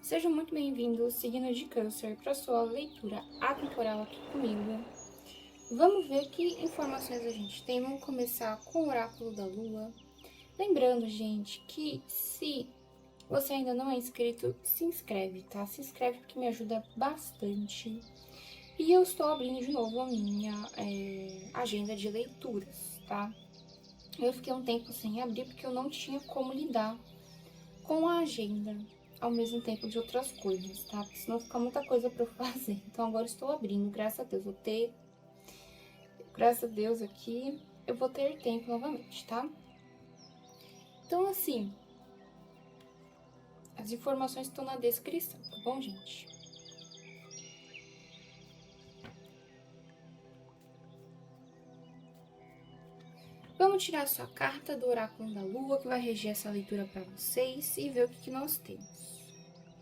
Seja muito bem-vindo, signo de Câncer, para sua leitura atemporal aqui comigo. Vamos ver que informações a gente tem. Vamos começar com o oráculo da Lua. Lembrando, gente, que se você ainda não é inscrito, se inscreve, tá? Se inscreve porque me ajuda bastante. E eu estou abrindo de novo a minha agenda de leituras, tá? Eu fiquei um tempo sem abrir porque eu não tinha como lidar com a agenda ao mesmo tempo de outras coisas, tá? Porque senão fica muita coisa para eu fazer. Então agora estou abrindo, graças a Deus, graças a Deus aqui, eu vou ter tempo novamente, tá? Então assim, as informações estão na descrição, tá bom, gente? Vamos tirar a sua carta do oráculo da Lua, que vai reger essa leitura para vocês e ver o que nós temos.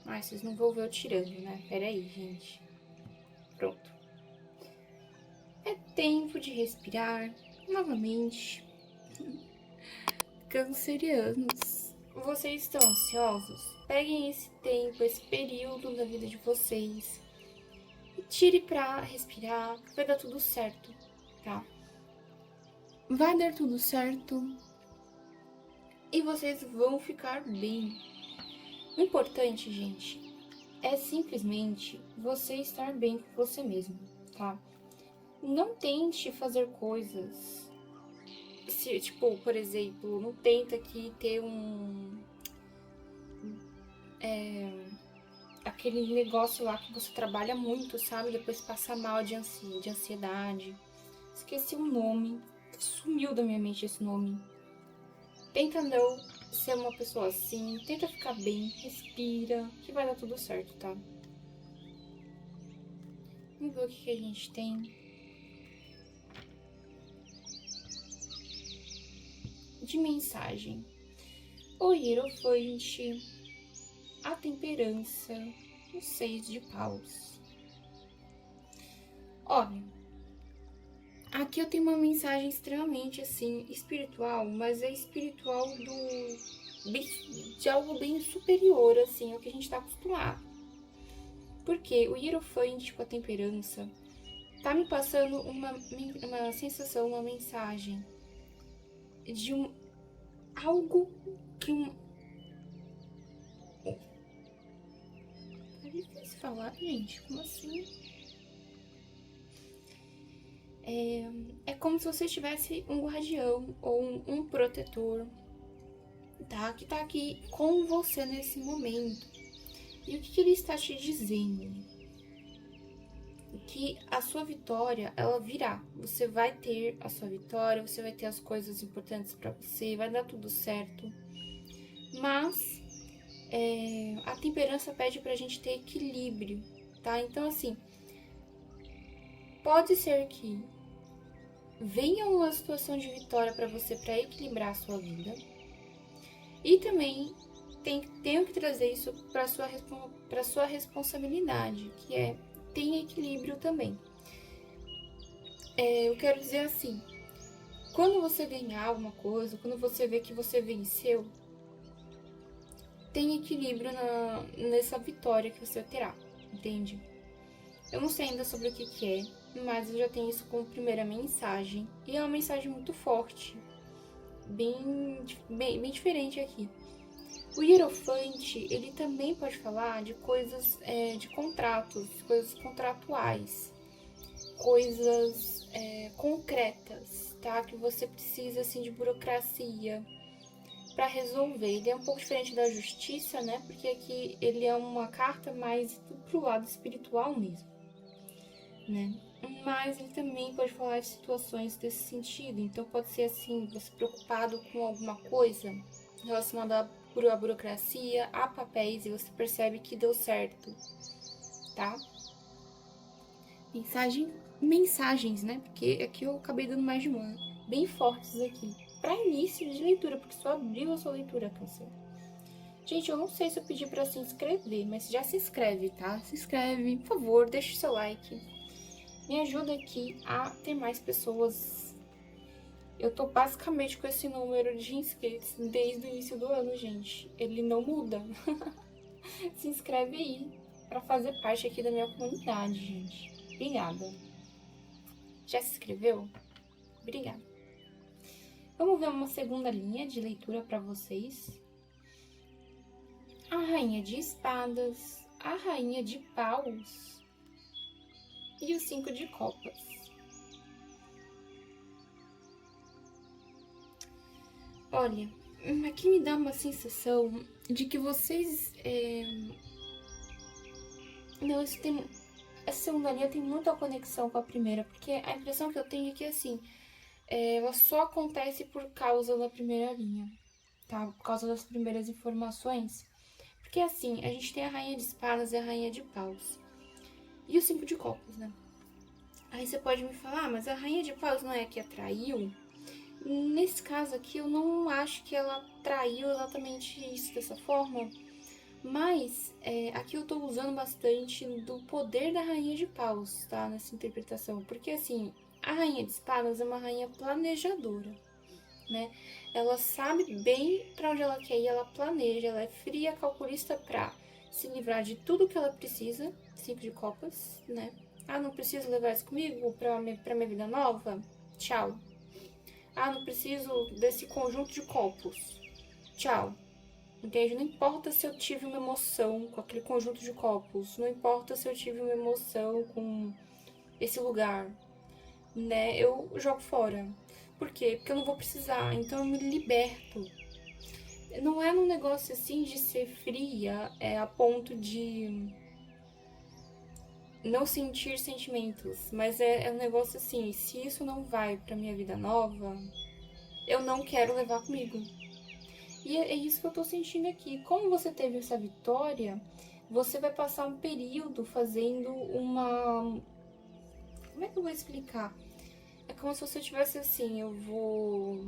Ah, vocês não vão ver eu tirando, né? Pera aí, gente. Pronto. É tempo de respirar novamente. Cancerianos, vocês estão ansiosos? Peguem esse tempo, esse período da vida de vocês e tire pra respirar, vai dar tudo certo, tá? Vai dar tudo certo e vocês vão ficar bem. O importante, gente, é simplesmente você estar bem com você mesmo, tá? Não tente fazer coisas. Se, tipo, por exemplo, não tenta aqui ter aquele negócio lá que você trabalha muito, sabe? Depois passa mal de ansiedade. Esqueci o nome. Sumiu da minha mente esse nome. Tenta não ser uma pessoa assim. Tenta ficar bem. Respira. Que vai dar tudo certo, tá? Vamos ver o que a gente tem. De mensagem. O Hierophante. A temperança. O 6 de paus. Olha, aqui eu tenho uma mensagem extremamente, assim, espiritual, mas é espiritual de algo bem superior, assim, ao que a gente tá acostumado. Porque o Hierophante com a temperança tá me passando uma sensação, uma mensagem de algo que Tá difícil falar, gente, como assim? É como se você tivesse um guardião ou um protetor, tá? Que tá aqui com você nesse momento. E o que ele está te dizendo? Que a sua vitória, ela virá. Você vai ter a sua vitória, você vai ter as coisas importantes para você, vai dar tudo certo. Mas a temperança pede pra gente ter equilíbrio, tá? Então, assim, pode ser que venha uma situação de vitória para você para equilibrar a sua vida. E também tenho que trazer isso para sua responsabilidade, que é tem equilíbrio também. Eu quero dizer assim, quando você ganhar alguma coisa, quando você vê que você venceu, tem equilíbrio nessa vitória que você terá, entende? Eu não sei ainda sobre o que é, mas eu já tenho isso como primeira mensagem. E é uma mensagem muito forte, bem diferente aqui. O Hierophante, ele também pode falar de coisas, de contratos, coisas contratuais, coisas concretas, tá? Que você precisa, assim, de burocracia para resolver. Ele é um pouco diferente da justiça, né? Porque aqui ele é uma carta mais pro lado espiritual mesmo, né? Mas ele também pode falar de situações desse sentido. Então pode ser assim, você preocupado com alguma coisa relacionada à burocracia, a papéis, e você percebe que deu certo, tá? Mensagens, né? Porque aqui eu acabei dando mais de uma, bem fortes aqui. Para início de leitura, porque só abriu a sua leitura, Câncer. Gente, eu não sei se eu pedi para se inscrever, mas já se inscreve, tá? Se inscreve, por favor, deixa o seu like. Me ajuda aqui a ter mais pessoas. Eu tô basicamente com esse número de inscritos desde o início do ano, gente. Ele não muda. se inscreve aí para fazer parte aqui da minha comunidade, gente. Obrigada. Já se inscreveu? Obrigada. Vamos ver uma segunda linha de leitura para vocês. A Rainha de Espadas, a Rainha de Paus e o 5 de Copas. Olha, aqui me dá uma sensação de que vocês... Não, essa segunda linha tem muita conexão com a primeira, porque a impressão que eu tenho é que, assim, ela só acontece por causa da primeira linha, tá? Por causa das primeiras informações. Porque, assim, a gente tem a Rainha de Espadas e a Rainha de Paus. E o 5 de Copas, né? Aí você pode me falar, mas a Rainha de Paus não é a que atraiu? Nesse caso aqui, eu não acho que ela traiu exatamente isso dessa forma, mas aqui eu tô usando bastante do poder da Rainha de Paus, tá? Nessa interpretação, porque assim, a Rainha de Espadas é uma rainha planejadora, né? Ela sabe bem pra onde ela quer ir, ela planeja, ela é fria, calculista pra se livrar de tudo que ela precisa, 5 de copas, né? Ah, não preciso levar isso comigo pra minha vida nova? Tchau. Ah, não preciso desse conjunto de copos. Tchau. Entende? Não importa se eu tive uma emoção com aquele conjunto de copos. Não importa se eu tive uma emoção com esse lugar. Né? Eu jogo fora. Por quê? Porque eu não vou precisar. Então eu me liberto. Não é num negócio assim de ser fria, a ponto de não sentir sentimentos. Mas é um negócio assim, se isso não vai pra minha vida nova, eu não quero levar comigo. E é isso que eu tô sentindo aqui. Como você teve essa vitória, você vai passar um período fazendo uma... Como é que eu vou explicar? É como se você tivesse assim, eu vou...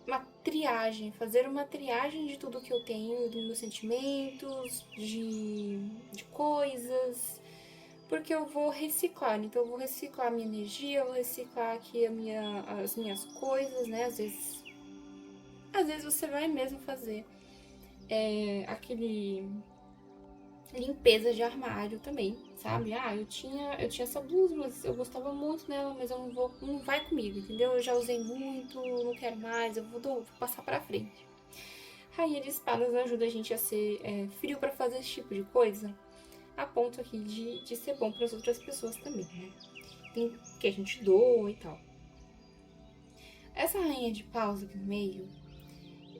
Uma triagem, fazer uma triagem de tudo que eu tenho, dos meus sentimentos, de coisas, porque eu vou reciclar. Então eu vou reciclar a minha energia, eu vou reciclar aqui as minhas coisas, né? Às vezes você vai mesmo fazer aquele limpeza de armário também, sabe? Ah, eu tinha essa blusa, mas eu gostava muito dela, mas eu não vai comigo, entendeu? Eu já usei muito, não quero mais, eu vou passar pra frente. Rainha de Espadas ajuda a gente a ser frio pra fazer esse tipo de coisa, a ponto aqui de ser bom para as outras pessoas também, né? Tem que a gente doa e tal. Essa Rainha de Paus aqui no meio,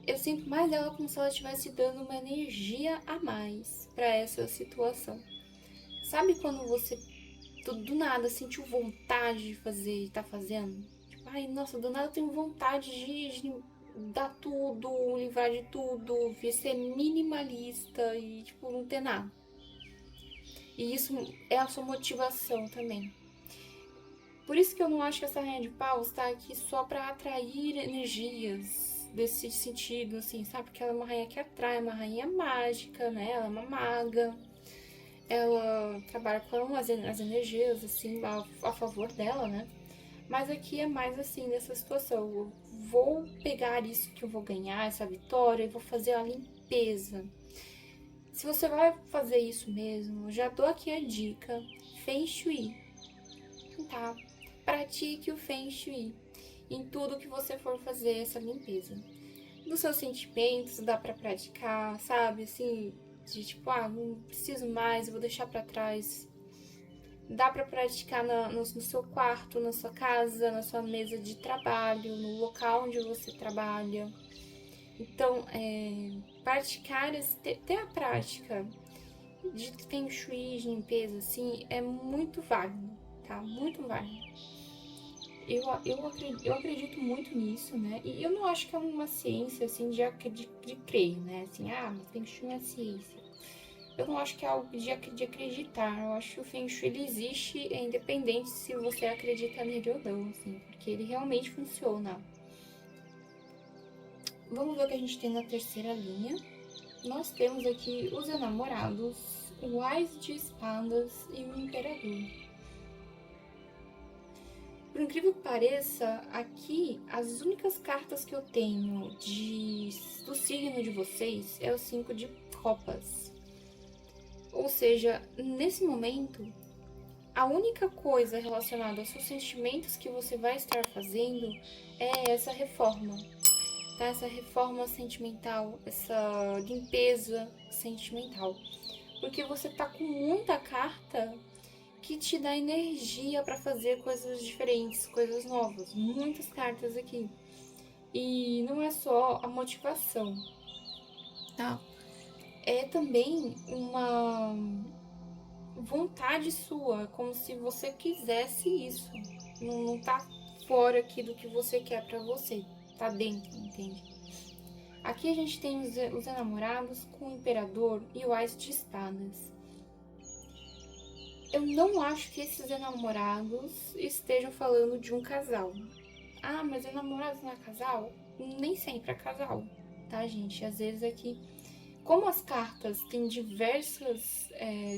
eu sinto mais dela como se ela estivesse dando uma energia a mais para essa situação. Sabe quando você do nada sentiu vontade de fazer e tá fazendo? Tipo, ai, nossa, do nada eu tenho vontade de dar tudo, livrar de tudo, ser minimalista e, tipo, não ter nada. E isso é a sua motivação também. Por isso que eu não acho que essa Rainha de Paus está aqui só para atrair energias desse sentido, assim, sabe? Porque ela é uma rainha que atrai, uma rainha mágica, né? Ela é uma maga. Ela trabalha com as energias, assim, a favor dela, né? Mas aqui é mais assim, nessa situação. Eu vou pegar isso que eu vou ganhar, essa vitória, e vou fazer a limpeza. Se você vai fazer isso mesmo, eu já dou aqui a dica. Feng Shui, tá? Pratique o Feng Shui em tudo que você for fazer essa limpeza. Dos seus sentimentos, dá pra praticar, sabe? Assim, de tipo, não preciso mais, eu vou deixar pra trás. Dá pra praticar no seu quarto, na sua casa, na sua mesa de trabalho, no local onde você trabalha. Então, praticar, ter a prática de Feng Shui, de limpeza, assim, é muito válido, tá? Muito válido. Eu acredito muito nisso, né? E eu não acho que é uma ciência, assim, de crer, né? Assim, mas Feng Shui é uma ciência. Eu não acho que é algo de acreditar. Eu acho que o Feng Shui ele existe, independente se você acredita nele ou não, assim. Porque ele realmente funciona. Vamos ver o que a gente tem na terceira linha. Nós temos aqui os enamorados, o Ás de Espadas e o Imperador. Por incrível que pareça, aqui as únicas cartas que eu tenho do signo de vocês é o 5 de copas. Ou seja, nesse momento, a única coisa relacionada aos seus sentimentos que você vai estar fazendo é essa reforma, tá? Essa reforma sentimental, essa limpeza sentimental. Porque você tá com muita carta que te dá energia para fazer coisas diferentes, coisas novas. Muitas cartas aqui. E não é só a motivação, tá? É também uma vontade sua, como se você quisesse isso. Não tá fora aqui do que você quer para você, tá dentro, entende? Aqui a gente tem os enamorados com o imperador e o ás de espadas. Eu não acho que esses enamorados estejam falando de um casal. Ah, mas enamorados não é casal? Nem sempre é casal, tá, gente? Às vezes aqui, como as cartas têm diversas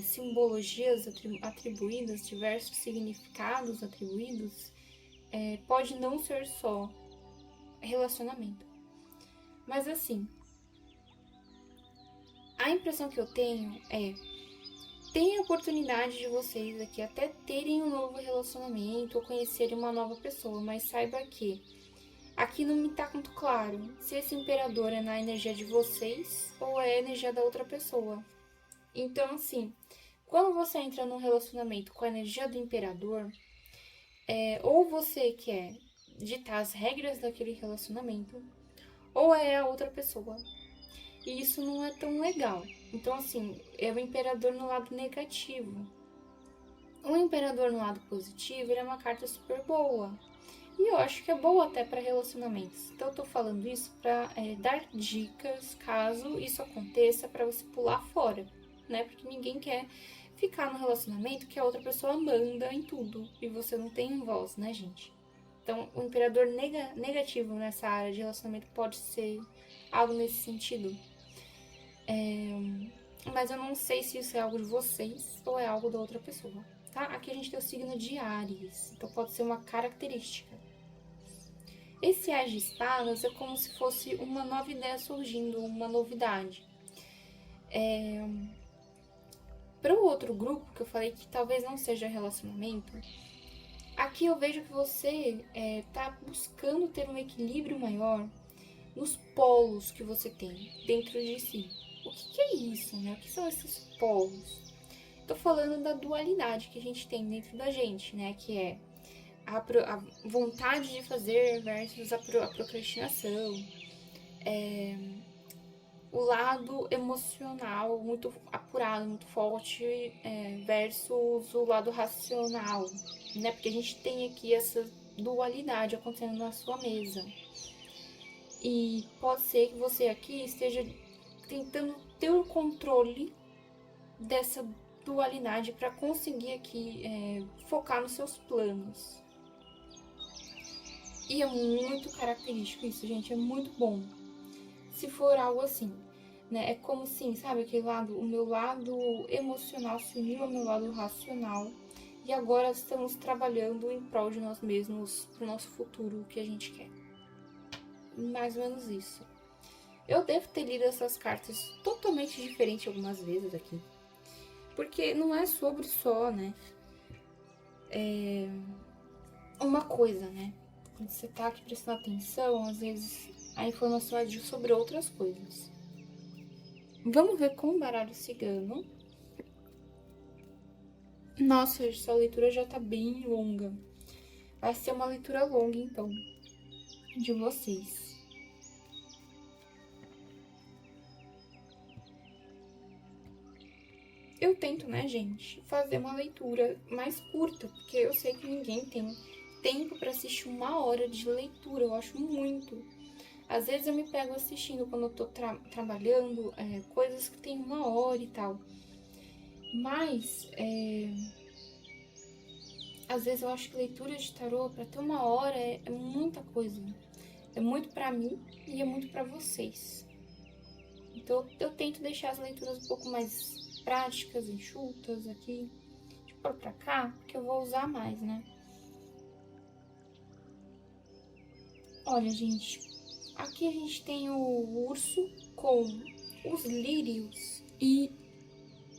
simbologias atribuídas, diversos significados atribuídos, pode não ser só relacionamento. Mas assim, a impressão que eu tenho é: tem a oportunidade de vocês aqui até terem um novo relacionamento ou conhecerem uma nova pessoa, mas saiba que aqui não me tá muito claro se esse imperador é na energia de vocês ou é a energia da outra pessoa. Então, assim, quando você entra num relacionamento com a energia do imperador, ou você quer ditar as regras daquele relacionamento, ou é a outra pessoa. E isso não é tão legal. Então, assim, é o imperador no lado negativo. O imperador no lado positivo, ele é uma carta super boa. E eu acho que é boa até para relacionamentos. Então, eu tô falando isso para dar dicas caso isso aconteça, para você pular fora, né? Porque ninguém quer ficar no relacionamento que a outra pessoa manda em tudo e você não tem voz, né, gente? Então, o imperador negativo nessa área de relacionamento pode ser algo nesse sentido. Mas eu não sei se isso é algo de vocês ou é algo da outra pessoa, tá? Aqui a gente tem o signo de Áries, então pode ser uma característica. Esse As de Espadas é como se fosse uma nova ideia surgindo, uma novidade. Para o outro grupo, que eu falei que talvez não seja relacionamento, aqui eu vejo que você tá buscando ter um equilíbrio maior nos polos que você tem dentro de si. O que é isso, né? O que são esses polos? Tô falando da dualidade que a gente tem dentro da gente, né? Que é a vontade de fazer versus a procrastinação. O lado emocional muito apurado, muito forte, versus o lado racional, né? Porque a gente tem aqui essa dualidade acontecendo na sua mesa. E pode ser que você aqui esteja tentando ter o controle dessa dualidade para conseguir aqui focar nos seus planos. E é muito característico isso, gente, é muito bom. Se for algo assim, né? É como assim, sabe, aquele lado, o meu lado emocional se uniu ao meu lado racional e agora estamos trabalhando em prol de nós mesmos, pro nosso futuro, o que a gente quer. Mais ou menos isso. Eu devo ter lido essas cartas totalmente diferente algumas vezes aqui. Porque não é sobre só, né? Uma coisa, né? Quando você tá aqui prestando atenção, às vezes a informação é sobre outras coisas. Vamos ver com o baralho cigano. Nossa, essa leitura já tá bem longa. Vai ser uma leitura longa, então, de vocês. Eu tento, né, gente, fazer uma leitura mais curta, porque eu sei que ninguém tem tempo para assistir 1 hora de leitura, eu acho muito. Às vezes eu me pego assistindo quando eu tô trabalhando, coisas que tem 1 hora e tal. Mas, às vezes eu acho que leitura de tarô, para ter 1 hora, é muita coisa. É muito para mim e é muito para vocês. Então eu tento deixar as leituras um pouco mais práticas, enxutas aqui. Deixa eu pôr pra cá, que eu vou usar mais, né? Olha, gente, aqui a gente tem o urso com os lírios e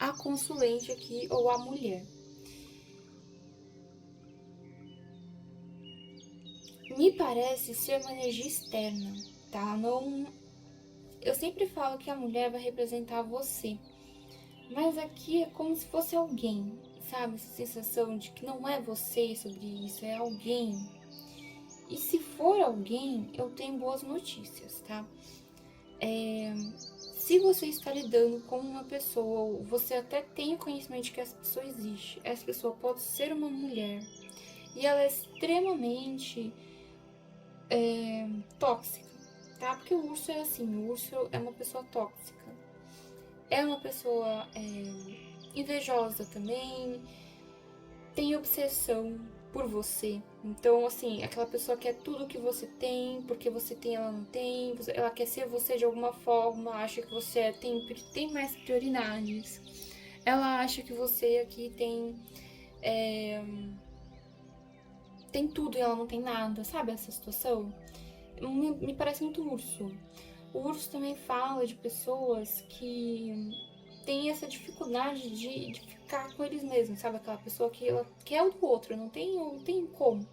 a consulente aqui ou a mulher. Me parece ser uma energia externa, tá? Não, eu sempre falo que a mulher vai representar você, mas aqui é como se fosse alguém, sabe? Essa sensação de que não é você sobre isso, é alguém. E se for alguém, eu tenho boas notícias, tá? Se você está lidando com uma pessoa, ou você até tem o conhecimento de que essa pessoa existe, essa pessoa pode ser uma mulher, e ela é extremamente tóxica, tá? Porque o urso é assim, o urso é uma pessoa tóxica. É uma pessoa invejosa também, tem obsessão por você. Então, assim, aquela pessoa quer tudo que você tem, porque você tem, ela não tem, ela quer ser você de alguma forma, acha que você tem mais prioridades. Ela acha que você aqui tem tudo e ela não tem nada, sabe essa situação? Me parece muito urso. O urso também fala de pessoas que têm essa dificuldade de ficar com eles mesmos, sabe? Aquela pessoa que ela quer o do outro, não tem como.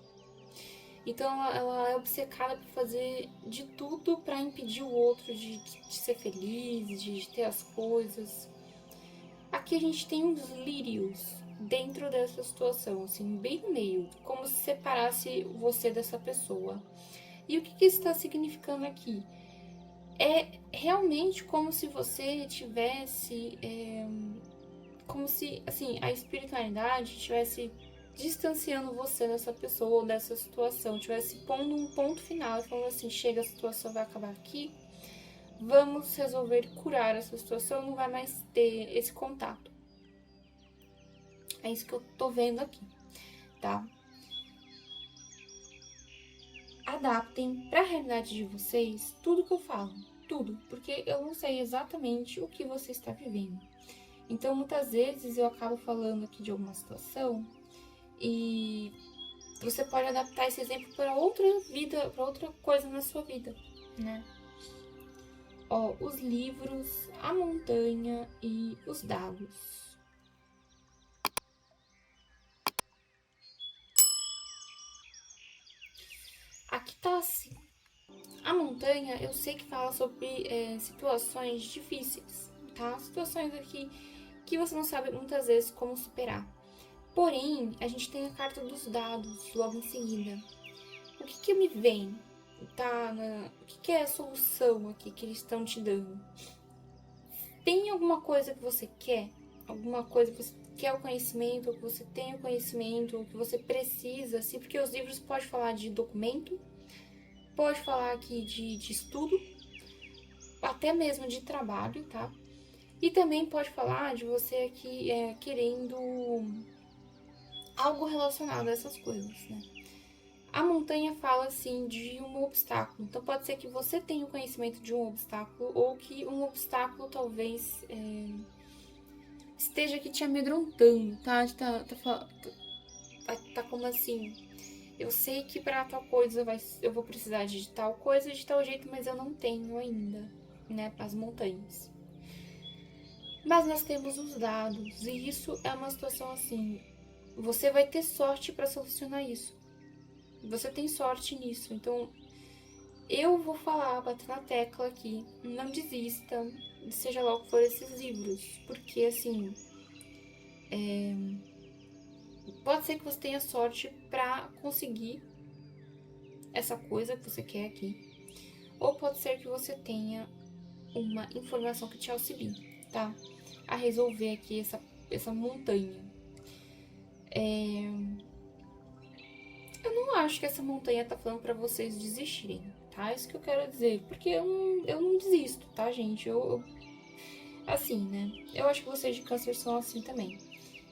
Então ela é obcecada por fazer de tudo para impedir o outro de ser feliz, de ter as coisas. Aqui a gente tem uns lírios dentro dessa situação, assim, bem no meio, como se separasse você dessa pessoa. E o que isso está significando aqui? É realmente como se você tivesse, como se, assim, a espiritualidade estivesse distanciando você dessa pessoa ou dessa situação, estivesse pondo um ponto final e falando assim, chega, a situação vai acabar aqui, vamos resolver curar essa situação, não vai mais ter esse contato. É isso que eu tô vendo aqui, tá? Adaptem para a realidade de vocês tudo que eu falo, tudo, porque eu não sei exatamente o que você está vivendo. Então, muitas vezes eu acabo falando aqui de alguma situação e você pode adaptar esse exemplo para outra vida, para outra coisa na sua vida, né? Ó, os livros, a montanha e os dados. Aqui tá assim. A montanha, eu sei que fala sobre situações difíceis, tá? Situações aqui que você não sabe muitas vezes como superar. Porém, a gente tem a carta dos dados logo em seguida. O que me vem? Tá? O que é a solução aqui que eles estão te dando? Tem alguma coisa que você quer? Alguma coisa que você quer o conhecimento, ou que você tem o conhecimento, ou que você precisa, assim, porque os livros podem falar de documento, pode falar aqui de estudo, até mesmo de trabalho, tá? E também pode falar de você aqui querendo algo relacionado a essas coisas, né? A montanha fala assim de um obstáculo. Então pode ser que você tenha o conhecimento de um obstáculo ou que um obstáculo talvez esteja aqui te amedrontando, tá? Tá como assim. Eu sei que para tal coisa eu vou precisar de tal coisa de tal jeito, mas eu não tenho ainda, né? As montanhas. Mas nós temos os dados e isso é uma situação assim. Você vai ter sorte para solucionar isso. Você tem sorte nisso. Então, eu vou falar, bater na tecla aqui. Não desista, seja lá o que for esses livros. Porque, assim, pode ser que você tenha sorte para conseguir essa coisa que você quer aqui. Ou pode ser que você tenha uma informação que te auxilie, tá? A resolver aqui essa montanha. Eu não acho que essa montanha tá falando pra vocês desistirem, tá? Isso que eu quero dizer. Porque eu não desisto, tá, gente? Assim, né? Eu acho que vocês de câncer são assim também.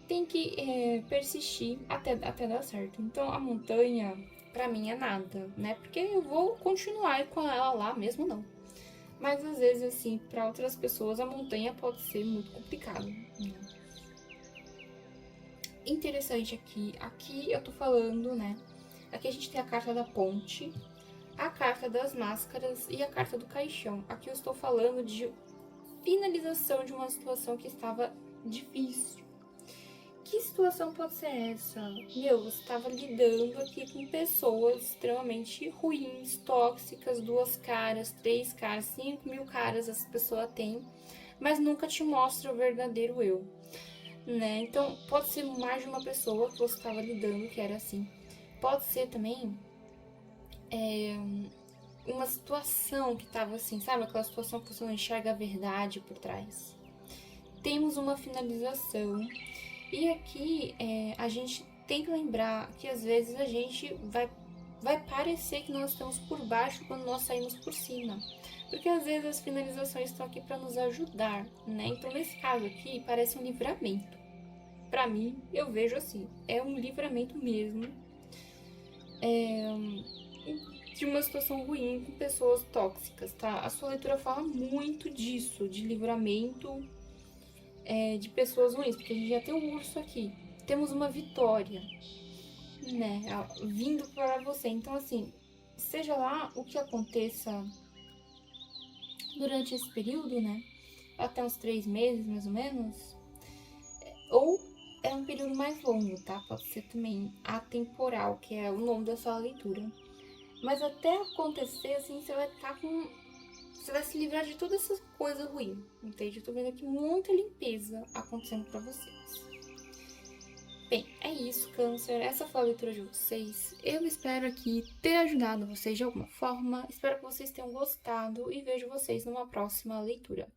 Tem que persistir até dar certo. Então, a montanha, pra mim, é nada, né? Porque eu vou continuar com ela lá, mesmo não. Mas, às vezes, assim, pra outras pessoas, a montanha pode ser muito complicado, né? Interessante aqui eu tô falando, né? Aqui a gente tem a carta da ponte, a carta das máscaras e a carta do caixão. Aqui eu estou falando de finalização de uma situação que estava difícil. Que situação pode ser essa? Meu, você estava lidando aqui com pessoas extremamente ruins, tóxicas, 2 caras, 3 caras, 5.000 caras essa pessoa tem, mas nunca te mostra o verdadeiro eu, né? Então, pode ser mais de uma pessoa que você estava lidando que era assim. Pode ser também uma situação que estava assim, sabe? Aquela situação que você não enxerga a verdade por trás. Temos uma finalização. E aqui a gente tem que lembrar que às vezes a gente vai parecer que nós estamos por baixo quando nós saímos por cima. Porque às vezes as finalizações estão aqui para nos ajudar, né? Então nesse caso aqui parece um livramento. Para mim, eu vejo assim, é um livramento mesmo. De uma situação ruim com pessoas tóxicas, tá? A sua leitura fala muito disso, de livramento de pessoas ruins, porque a gente já tem um urso aqui. Temos uma vitória, né? Vindo para você. Então, assim, seja lá o que aconteça durante esse período, né? Até uns 3 meses, mais ou menos. Ou é um período mais longo, tá? Pode ser também atemporal, que é o nome da sua leitura. Mas até acontecer, assim, você vai estar com... Você vai se livrar de toda essa coisa ruim, entende? Eu tô vendo aqui muita limpeza acontecendo pra vocês. Bem, é isso, Câncer. Essa foi a leitura de vocês. Eu espero aqui ter ajudado vocês de alguma forma. Espero que vocês tenham gostado e vejo vocês numa próxima leitura.